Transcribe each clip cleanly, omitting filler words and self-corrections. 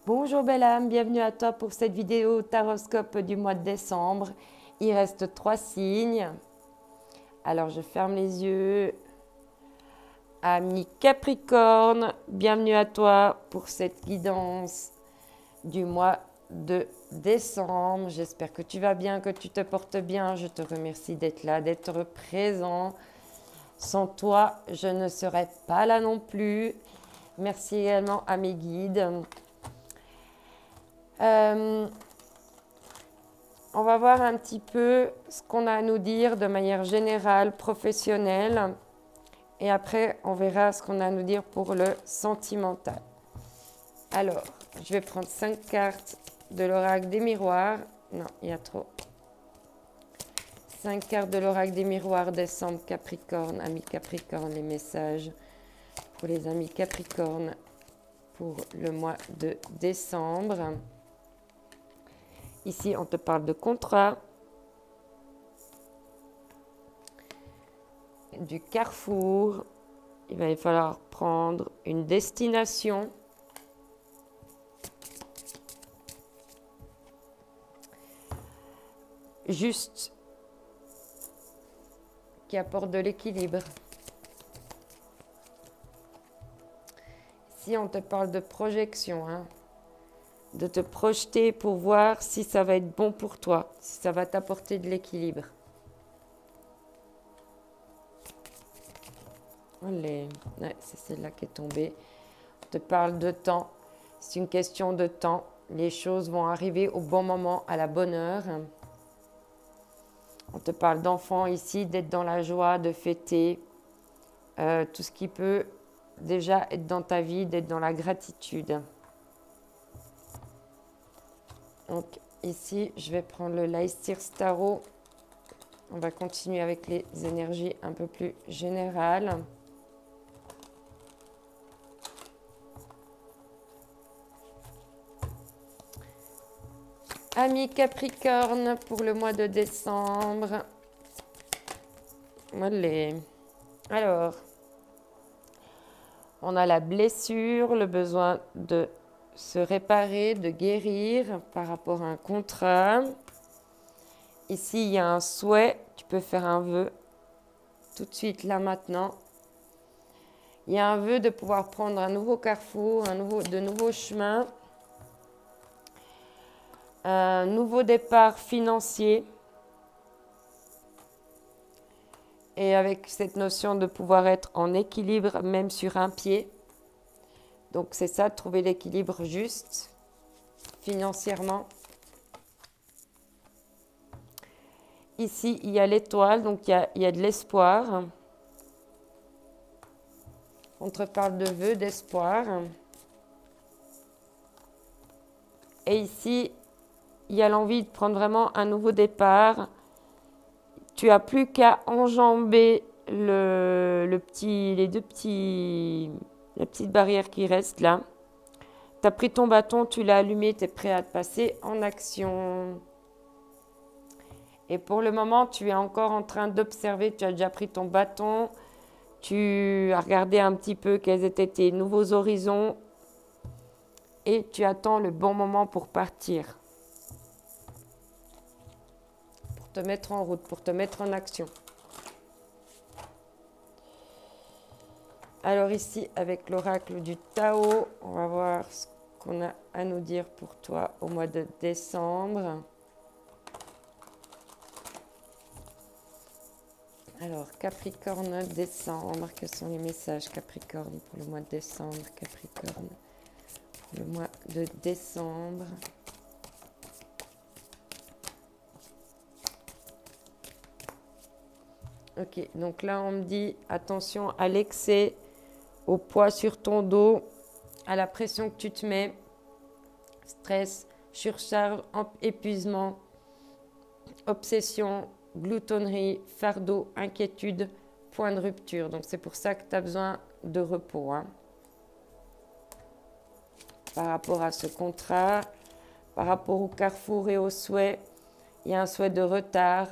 Bonjour belle âme, bienvenue à toi pour cette vidéo taroscope du mois de décembre. Il reste 3 signes. Alors je ferme les yeux. Ami Capricorne, bienvenue à toi pour cette guidance du mois de décembre. J'espère que tu vas bien, que tu te portes bien. Je te remercie d'être là, d'être présent. Sans toi, je ne serais pas là non plus. Merci également à mes guides. On va voir un petit peu ce qu'on a à nous dire de manière générale, professionnelle. Et après, on verra ce qu'on a à nous dire pour le sentimental. Alors, je vais prendre 5 cartes de l'oracle des miroirs. Non, il y a trop. 5 cartes de l'oracle des miroirs, décembre, Capricorne, amis Capricorne, les messages pour les amis Capricorne pour le mois de décembre. Ici, on te parle de contrat, du carrefour. Il va falloir prendre une destination. Juste, qui apporte de l'équilibre. Ici, on te parle de projection, hein, de te projeter pour voir si ça va être bon pour toi, si ça va t'apporter de l'équilibre. Allez, ouais, c'est celle-là qui est tombée. On te parle de temps. C'est une question de temps. Les choses vont arriver au bon moment, à la bonne heure. On te parle d'enfants ici, d'être dans la joie, de fêter. Tout ce qui peut déjà être dans ta vie, d'être dans la gratitude. Donc ici, je vais prendre le Leicester Tarot. On va continuer avec les énergies un peu plus générales. Amis Capricorne pour le mois de décembre. Allez. Alors, on a la blessure, le besoin de se réparer, de guérir par rapport à un contrat. Ici, il y a un souhait. Tu peux faire un vœu tout de suite, là, maintenant. Il y a un vœu de pouvoir prendre un nouveau carrefour, de nouveaux chemins. Un nouveau départ financier. Et avec cette notion de pouvoir être en équilibre, même sur un pied. Donc, c'est ça, trouver l'équilibre juste, financièrement. Ici, il y a l'étoile, donc il y a de l'espoir. On te parle de vœux, d'espoir. Et ici, il y a l'envie de prendre vraiment un nouveau départ. Tu n'as plus qu'à enjamber la petite barrière qui reste là. Tu as pris ton bâton, tu l'as allumé, tu es prêt à te passer en action. Et pour le moment, tu es encore en train d'observer, tu as déjà pris ton bâton, tu as regardé un petit peu quels étaient tes nouveaux horizons et tu attends le bon moment pour partir. Pour te mettre en route, pour te mettre en action. Alors ici, avec l'oracle du Tao, on va voir ce qu'on a à nous dire pour toi au mois de décembre. Alors, Capricorne, décembre. Quels sont les messages, Capricorne, pour le mois de décembre? Capricorne, pour le mois de décembre. Ok, donc là, on me dit attention à l'excès, au poids sur ton dos, à la pression que tu te mets, stress, surcharge, épuisement, obsession, gloutonnerie, fardeau, inquiétude, point de rupture. Donc, c'est pour ça que tu as besoin de repos. Hein. Par rapport à ce contrat, par rapport au carrefour et au souhait, il y a un souhait de retard,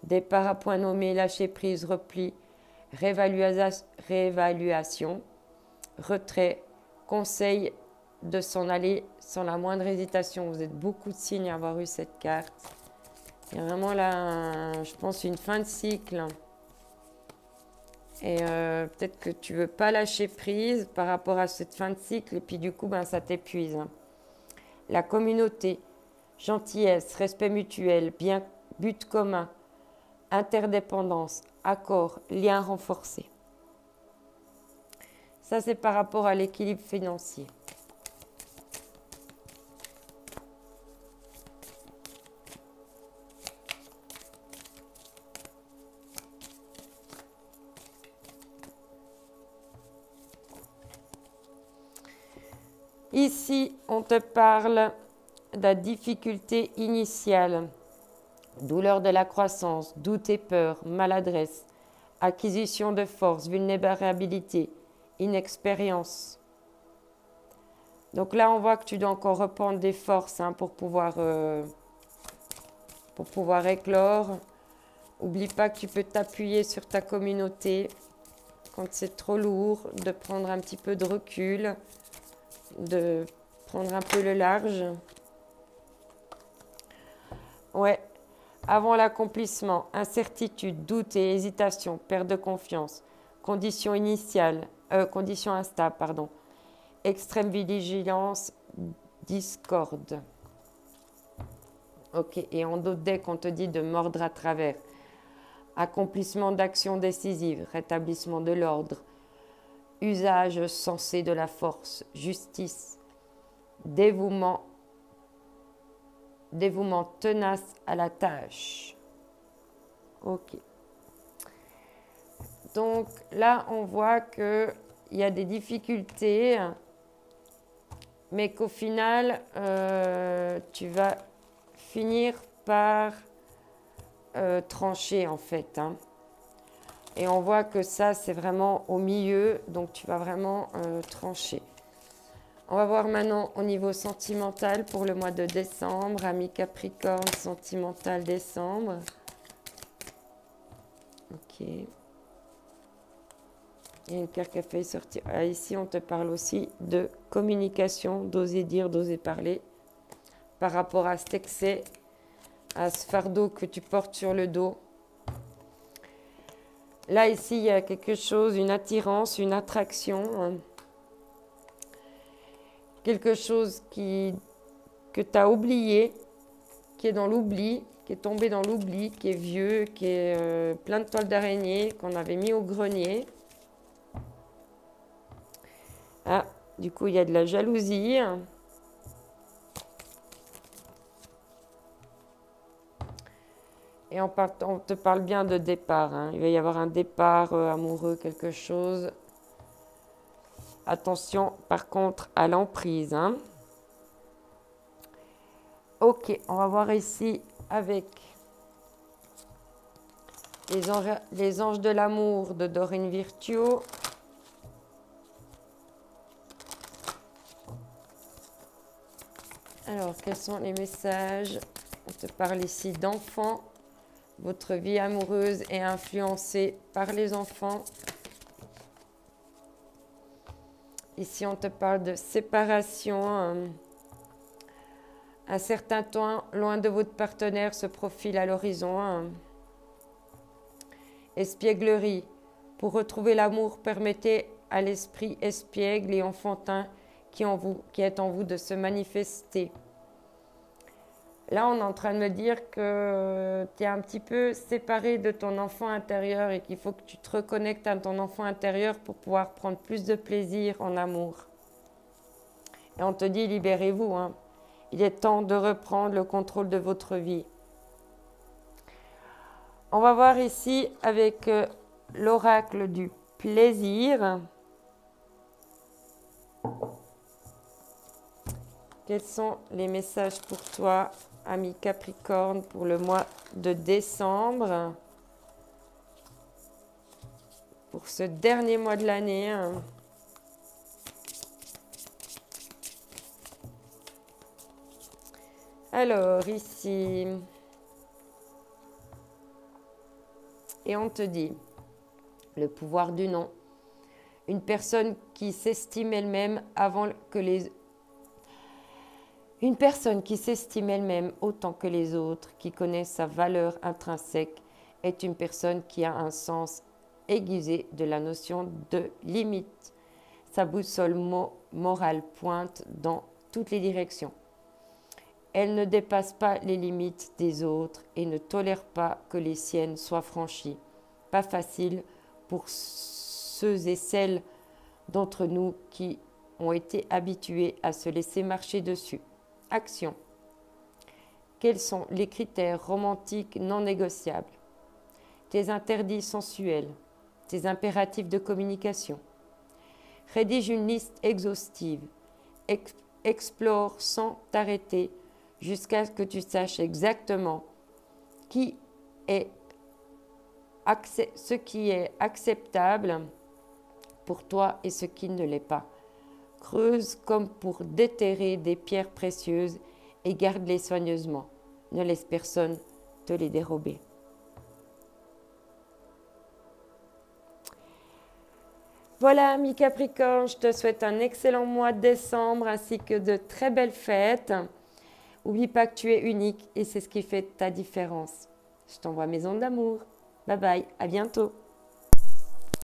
départ à point nommé, lâcher prise, repli, réévaluation, retrait, conseil de s'en aller sans la moindre hésitation. Vous êtes beaucoup de signes à avoir eu cette carte. Il y a vraiment là, je pense, une fin de cycle. Et peut-être que tu ne veux pas lâcher prise par rapport à cette fin de cycle. Et puis du coup, ben, ça t'épuise. La communauté, gentillesse, respect mutuel, bien, but commun, interdépendance, accord, lien renforcé. Ça, c'est par rapport à l'équilibre financier. Ici, on te parle de la difficulté initiale, douleur de la croissance, doute et peur, maladresse, acquisition de force, vulnérabilité, inexpérience. Donc là, on voit que tu dois encore reprendre des forces pour pouvoir éclore. N'oublie pas que tu peux t'appuyer sur ta communauté quand c'est trop lourd, de prendre un petit peu de recul, de prendre un peu le large. Ouais, avant l'accomplissement, incertitude, doute et hésitation, perte de confiance, conditions instables, pardon, extrême vigilance, discorde. Ok, et en d'autres decks, on te dit de mordre à travers. Accomplissement d'actions décisives, rétablissement de l'ordre, usage sensé de la force, justice, dévouement tenace à la tâche. Ok. Donc là, on voit qu'il y a des difficultés, mais qu'au final, tu vas finir par trancher en fait. Et on voit que ça, c'est vraiment au milieu, donc tu vas vraiment trancher. On va voir maintenant au niveau sentimental pour le mois de décembre. Ami Capricorne, sentimental décembre. Ok. Il y a une carte qui a failli sortir. Ah, ici, on te parle aussi de communication, d'oser dire, d'oser parler. Par rapport à cet excès, à ce fardeau que tu portes sur le dos. Là, ici, il y a quelque chose, une attirance, une attraction. Quelque chose que tu as oublié, qui est dans l'oubli, qui est tombé dans l'oubli, qui est vieux, qui est plein de toiles d'araignée, qu'on avait mis au grenier. Ah, du coup, il y a de la jalousie. Et on te parle bien de départ. Il va y avoir un départ amoureux, quelque chose. Attention, par contre, à l'emprise. Ok, on va voir ici avec les anges de l'amour de Dorine Virtue. Alors, quels sont les messages? On te parle ici d'enfants. Votre vie amoureuse est influencée par les enfants. Ici, on te parle de séparation. Un certain temps loin de votre partenaire se profile à l'horizon. Espièglerie. Pour retrouver l'amour, permettez à l'esprit espiègle et enfantin qui est en vous de se manifester. Là, on est en train de me dire que tu es un petit peu séparé de ton enfant intérieur et qu'il faut que tu te reconnectes à ton enfant intérieur pour pouvoir prendre plus de plaisir en amour. Et on te dit, libérez-vous. Il est temps de reprendre le contrôle de votre vie. On va voir ici avec l'oracle du plaisir. Quels sont les messages pour toi, ami Capricorne, pour le mois de décembre? Pour ce dernier mois de l'année. Alors, ici. Et on te dit, le pouvoir du non. Une personne qui s'estime elle-même avant que les Une personne qui s'estime elle-même autant que les autres, qui connaît sa valeur intrinsèque, est une personne qui a un sens aiguisé de la notion de limite. Sa boussole morale pointe dans toutes les directions. Elle ne dépasse pas les limites des autres et ne tolère pas que les siennes soient franchies. Pas facile pour ceux et celles d'entre nous qui ont été habitués à se laisser marcher dessus. Action. Quels sont les critères romantiques non négociables? Tes interdits sensuels, tes impératifs de communication. Rédige une liste exhaustive. Explore sans t'arrêter jusqu'à ce que tu saches exactement ce qui est acceptable pour toi et ce qui ne l'est pas. Creuse comme pour déterrer des pierres précieuses et garde-les soigneusement. Ne laisse personne te les dérober. Voilà, mes Capricornes, je te souhaite un excellent mois de décembre ainsi que de très belles fêtes. N'oublie pas que tu es unique et c'est ce qui fait ta différence. Je t'envoie mes ondes d'amour. Bye bye, à bientôt.